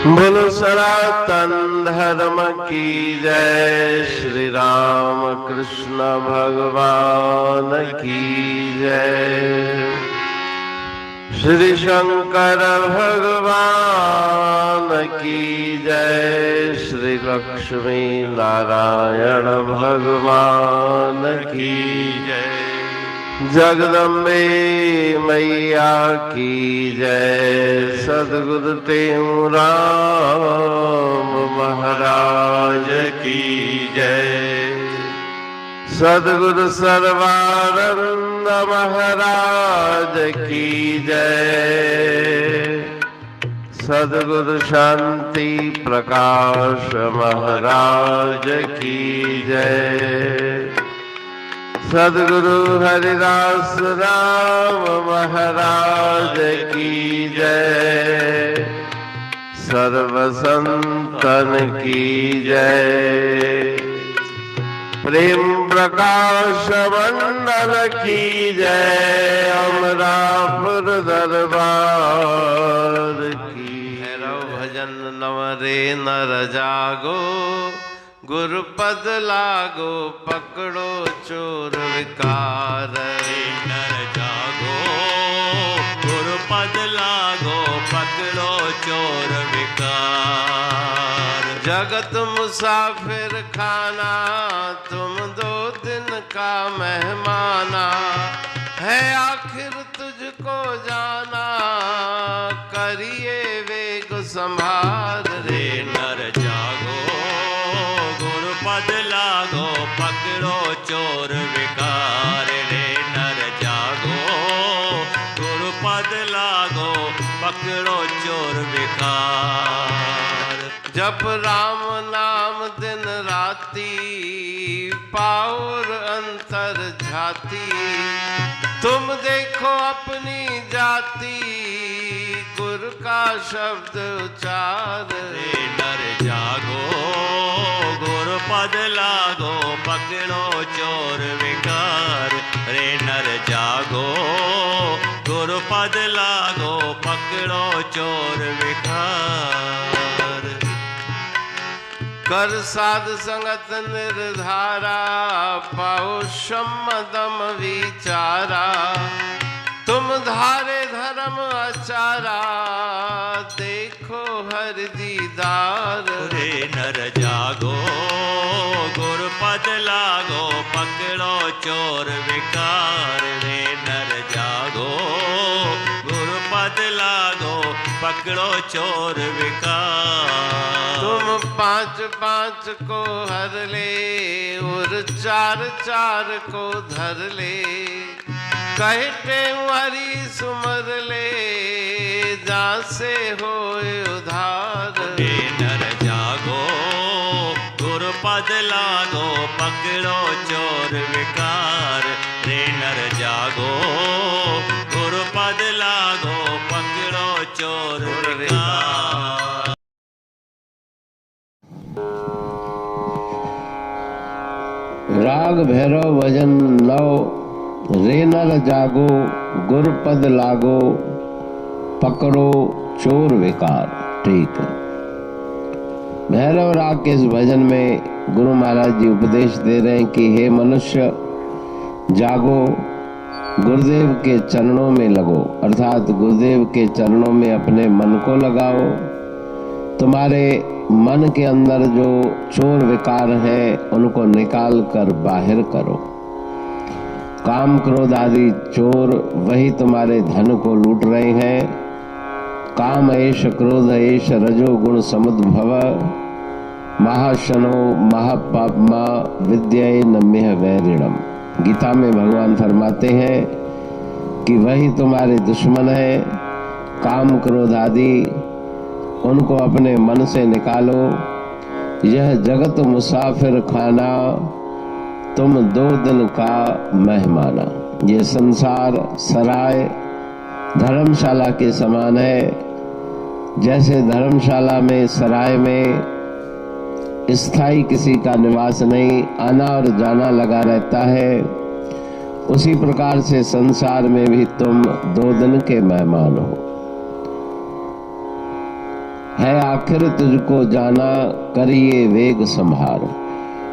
बोलो सनातन धर्म की जय। श्री राम कृष्ण भगवान की जय। श्री शंकर भगवान की जय। श्री लक्ष्मी नारायण भगवान की जय। जगदम्बे मैया की जय। सद्गुरु राम महाराज की जय। सद्गुरु सर्वानंद महाराज की जय। सद्गुरु शांति प्रकाश महाराज की जय। सद्गुरु हरिदास राम महाराज की जय। सर्व संतन की जय। प्रेम प्रकाश मंडल की जय। अमरापुर दरबार की। भैरव भजन नवरे नर जागो। गुरुपद लागो पकड़ो चोर विकार। नर जागो गुरुपद लागो पकड़ो चोर विकार। जगत मुसाफिर खाना तुम 2 दिन का मेहमाना है। आखिर तुझको जाना करिए वेग संभार। रे नर जागो गुरुपद लागो पकड़ो चोर विकार। रे नर जागो गुरुपद लागो पकड़ो चोर विकार। जप राम नाम दिन राती पाउर अंतर झाती। तुम देखो अपनी जाति गुरु का शब्द उचार। रे नर जागो गुरुपद लागो पकड़ो चोर विकार। रे नर जागो गुरुपद लागो पकड़ो चोर विकार। कर साध संगत निर्धारा पाओ सम्मदम विचारा। तुम धारे धर्म आचारा देखो हर दीदार। रे नर जागो गुरुपद लागो पकड़ो चोर विकार। रे नर जागो गुरुपद लागो पकड़ो चोर विकार। तुम 5 को हर ले और 4 को धर ले। कहते हरी सुमर ले जहाँ से होए उधार। रे नर जागो गुरुपद लागो पकड़ो चोर विकार। रे नर जागो गुरुपद लागो पकड़ो चोर विकार। राग भैरव भजन 9। रे नर जागो गुरुपद लागो पकड़ो चोर विकार। ठीक है। भैरव राग के इस भजन में गुरु महाराज जी उपदेश दे रहे हैं कि हे मनुष्य जागो, गुरुदेव के चरणों में लगो, अर्थात गुरुदेव के चरणों में अपने मन को लगाओ। तुम्हारे मन के अंदर जो चोर विकार है उनको निकाल कर बाहर करो। काम क्रोध आदि चोर वही तुम्हारे धन को लूट रहे हैं। काम एष क्रोध एष रजोगुण समुद्भव। महाशनो महापापमा विद्याए नम्य वैरिणम। गीता में भगवान फरमाते हैं कि वही तुम्हारे दुश्मन है। काम क्रोध आदि उनको अपने मन से निकालो। यह जगत मुसाफिर खाना तुम 2 दिन का मेहमाना। ये संसार सराय धर्मशाला के समान है। जैसे धर्मशाला में सराय में स्थायी किसी का निवास नहीं, आना और जाना लगा रहता है, उसी प्रकार से संसार में भी तुम 2 दिन के मेहमान हो। है आखिर तुझको जाना, करिए वेग संभार।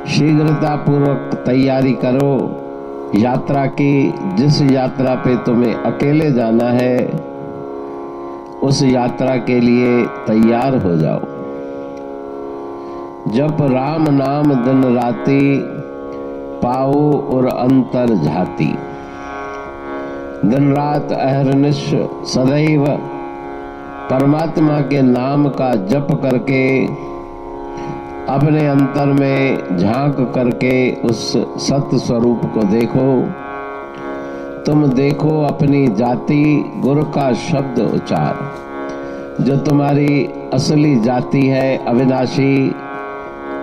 शीघ्रता पूर्वक तैयारी करो यात्रा की। जिस यात्रा पे तुम्हें अकेले जाना है उस यात्रा के लिए तैयार हो जाओ। जप राम नाम दिन राती, पाओ और अंतर झाती। दिन रात अहरनिश सदैव परमात्मा के नाम का जप करके अपने अंतर में झांक करके उस सत्य स्वरूप को देखो। तुम देखो अपनी जाति, गुरु का शब्द उच्चार। जो तुम्हारी असली जाति है, अविनाशी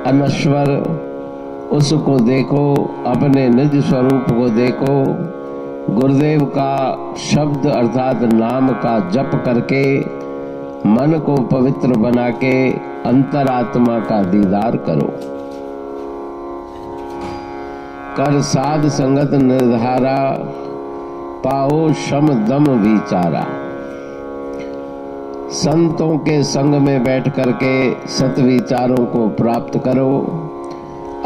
अनश्वर, उसको देखो। अपने निज स्वरूप को देखो। गुरुदेव का शब्द अर्थात नाम का जप करके मन को पवित्र बना के अंतरात्मा का दीदार करो। कर साध संगत निर्धारा, पाओ शम दम विचारा। संतों के संग में बैठ करके सत्विचारों को प्राप्त करो।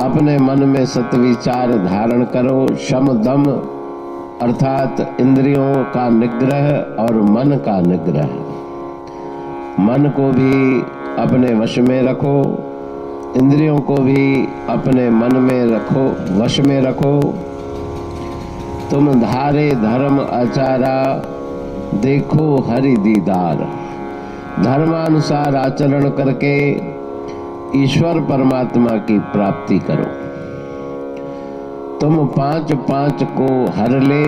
अपने मन में सत्विचार धारण करो। शम दम अर्थात इंद्रियों का निग्रह और मन का निग्रह। मन को भी अपने वश में रखो, इंद्रियों को भी अपने मन में रखो, वश में रखो। तुम धारे धर्म आचारा, देखो हरि दीदार। धर्मानुसार आचरण करके ईश्वर परमात्मा की प्राप्ति करो। तुम 5-5 को हर ले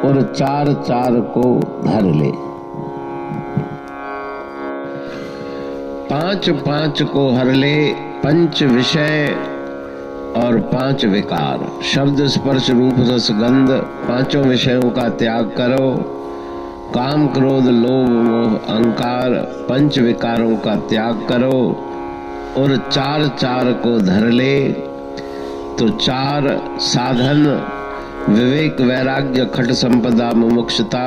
और 4-4 को धर ले। 5-5 को हर ले, 5 विषय और 5 विकार। शब्द स्पर्श रूप रस गंध, 5 विषयों का त्याग करो। काम क्रोध लोभ मोह अहंकार, 5 विकारों का त्याग करो और 4-4 को धर ले। तो 4 साधन विवेक वैराग्य खट संपदा मुमुक्षुता,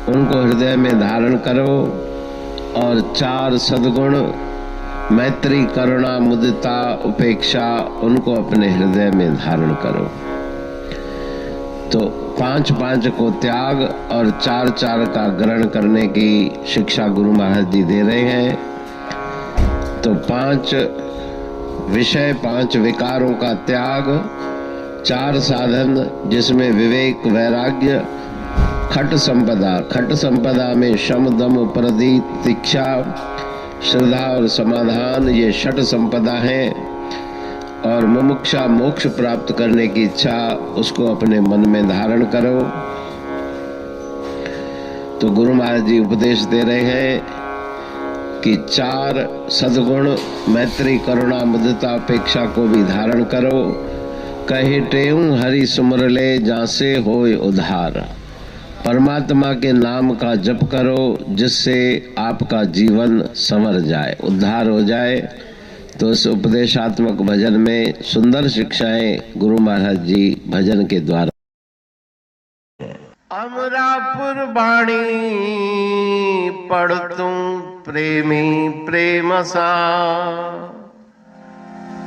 उनको हृदय में धारण करो। और 4 सद्गुण मैत्री करुणा मुदिता उपेक्षा, उनको अपने हृदय में धारण करो। तो 5-5 को त्याग और 4-4 का ग्रहण करने की शिक्षा गुरु महाराज जी दे रहे हैं। तो 5 विषय 5 विकारों का त्याग, 4 साधन जिसमें विवेक वैराग्य खट संपदा में शम दम प्रति तिक्षा श्रद्धा और समाधान, ये 6 संपदा है। और मुमुक्षा मोक्ष प्राप्त करने की इच्छा, उसको अपने मन में धारण करो। तो गुरु महाराज जी उपदेश दे रहे हैं कि 4 सद्गुण मैत्री करुणा मुदिता उपेक्षा को भी धारण करो। कहे टेऊ हरि सुमर ले, जासे होय उद्धार। परमात्मा के नाम का जप करो जिससे आपका जीवन संवर जाए, उद्धार हो जाए। तो इस उपदेशात्मक भजन में सुंदर शिक्षाएं गुरु महाराज जी भजन के द्वारा। अमरापुर बाणी पढ़तू प्रेमी प्रेम सा,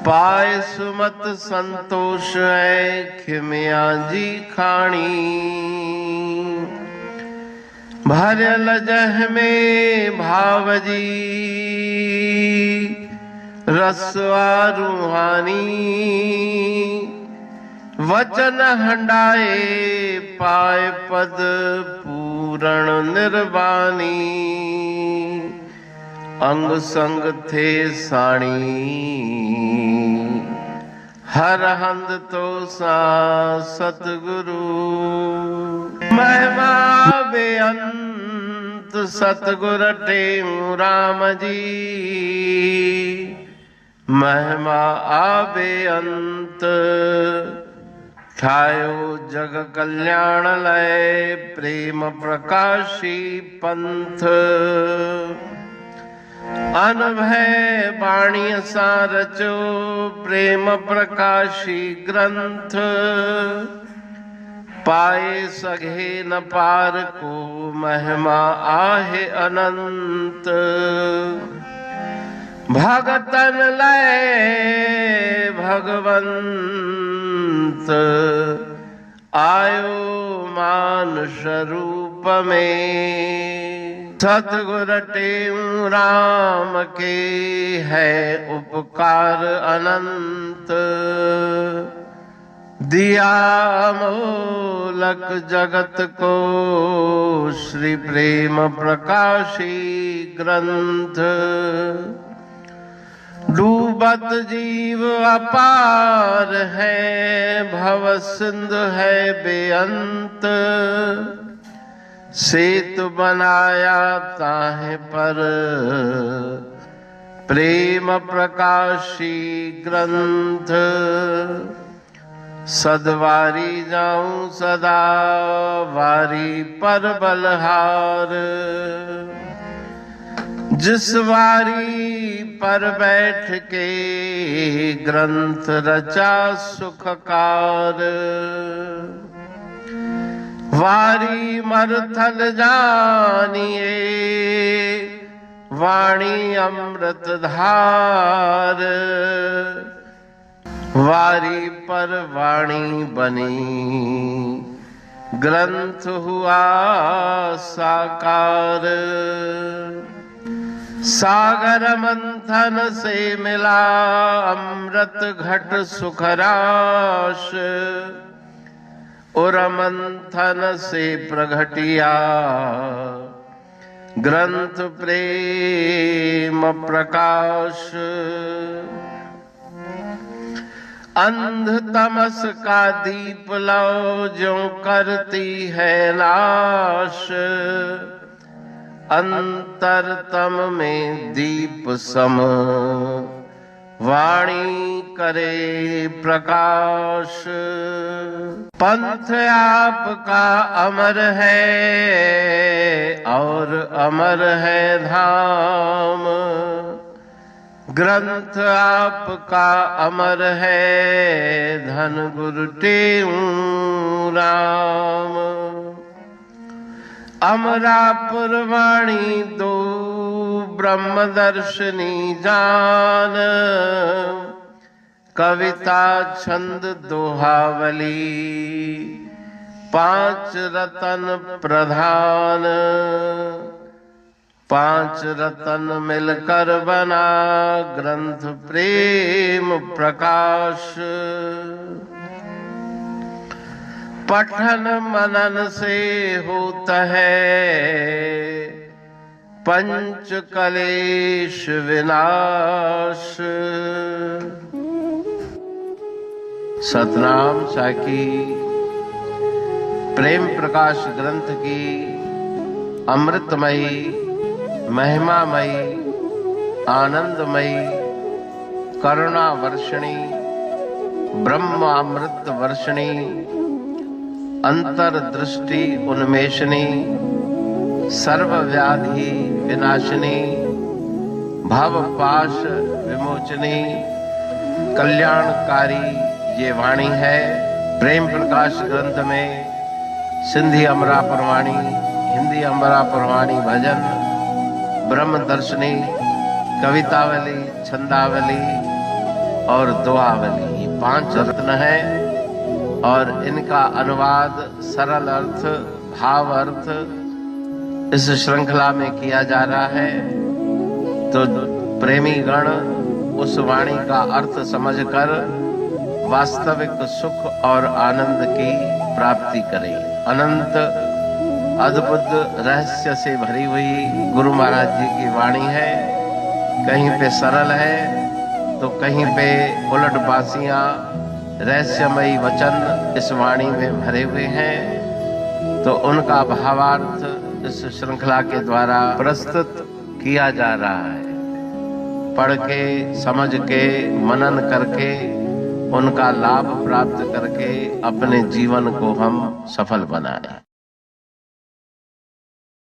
पाए सुमत संतोष है खिमिया जी खाणी। भरल जह में भावजी रसवा रूहानी। वचन हंडाए पाए पद पूरण निर्वाणी। अंग संग थे साणी हर हंद तो सा सतगुरु। महिमा बेअंत सतगुर टेऊ राम जी। महिमा आबे अंत ठायो जग कल्याण लय। प्रेम प्रकाशी पंथ अनभय बाणी सा रचो। प्रेम प्रकाशी ग्रंथ पाए सघे न पार को। महिमा आहे अनंत भगतन लय भगवंत आयो मानुष रूप में। सतगुर टेऊ राम के है उपकार अनंत, दिया अमोलक जगत को श्री प्रेम प्रकाशी ग्रंथ। डूबत जीव अपार है, भव सिंधु है बेअंत। सेतु बनाया ताहे पर प्रेम प्रकाशी ग्रंथ। सदवारी जाऊं सदा वारी पर बलहार, जिस वारी पर बैठ के ग्रंथ रचा सुखकार। वारी मरथल जानिए वाणी अमृत धार, वारी पर वाणी बनी ग्रंथ हुआ साकार। सागर मंथन से मिला अमृत घट सुखराश, और मंथन से प्रगटिया ग्रंथ प्रेम प्रकाश। अंध तमस का दीप लो जो करती है नाश, अंतरतम में दीप सम वाणी करे प्रकाश। पंथ आपका अमर है और अमर है धाम, ग्रंथ आपका अमर है धन गुरु टेऊ राम। अमरापुर वाणी दो ब्रह्मदर्शनी जान, कविता छंद दोहावली पांच रतन प्रधान। पांच रतन मिलकर बना ग्रंथ प्रेम प्रकाश। पठन मनन से होता है पंच कलेश विनाश। सतनाम साकी प्रेम प्रकाश ग्रंथ की अमृतमयी महिमामयी आनंदमयी करुणा वर्षिणी ब्रह्मामृत वर्षिणी अंतरदृष्टि उन्मेषणी सर्वव्याधि विनाशिनी भव पाश विमोचनी कल्याणकारी ये वाणी है। प्रेम प्रकाश ग्रंथ में सिंधी अमरापुर वाणी, हिंदी अमरापुर वाणी भजन, ब्रह्म दर्शनी, कवितावली, छंदावली और दुआवली, ये पांच रत्न है और इनका अनुवाद सरल अर्थ भाव अर्थ इस श्रृंखला में किया जा रहा है। तो प्रेमी गण उस वाणी का अर्थ समझकर वास्तविक सुख और आनंद की प्राप्ति करें। अनंत अद्भुत रहस्य से भरी हुई गुरु महाराज जी की वाणी है। कहीं पे सरल है तो कहीं पे उलट बासियां रहस्यमयी वचन इस वाणी में भरे हुए हैं। तो उनका भावार्थ इस श्रृंखला के द्वारा प्रस्तुत किया जा रहा है। पढ़ के समझ के मनन करके उनका लाभ प्राप्त करके अपने जीवन को हम सफल बनाएं।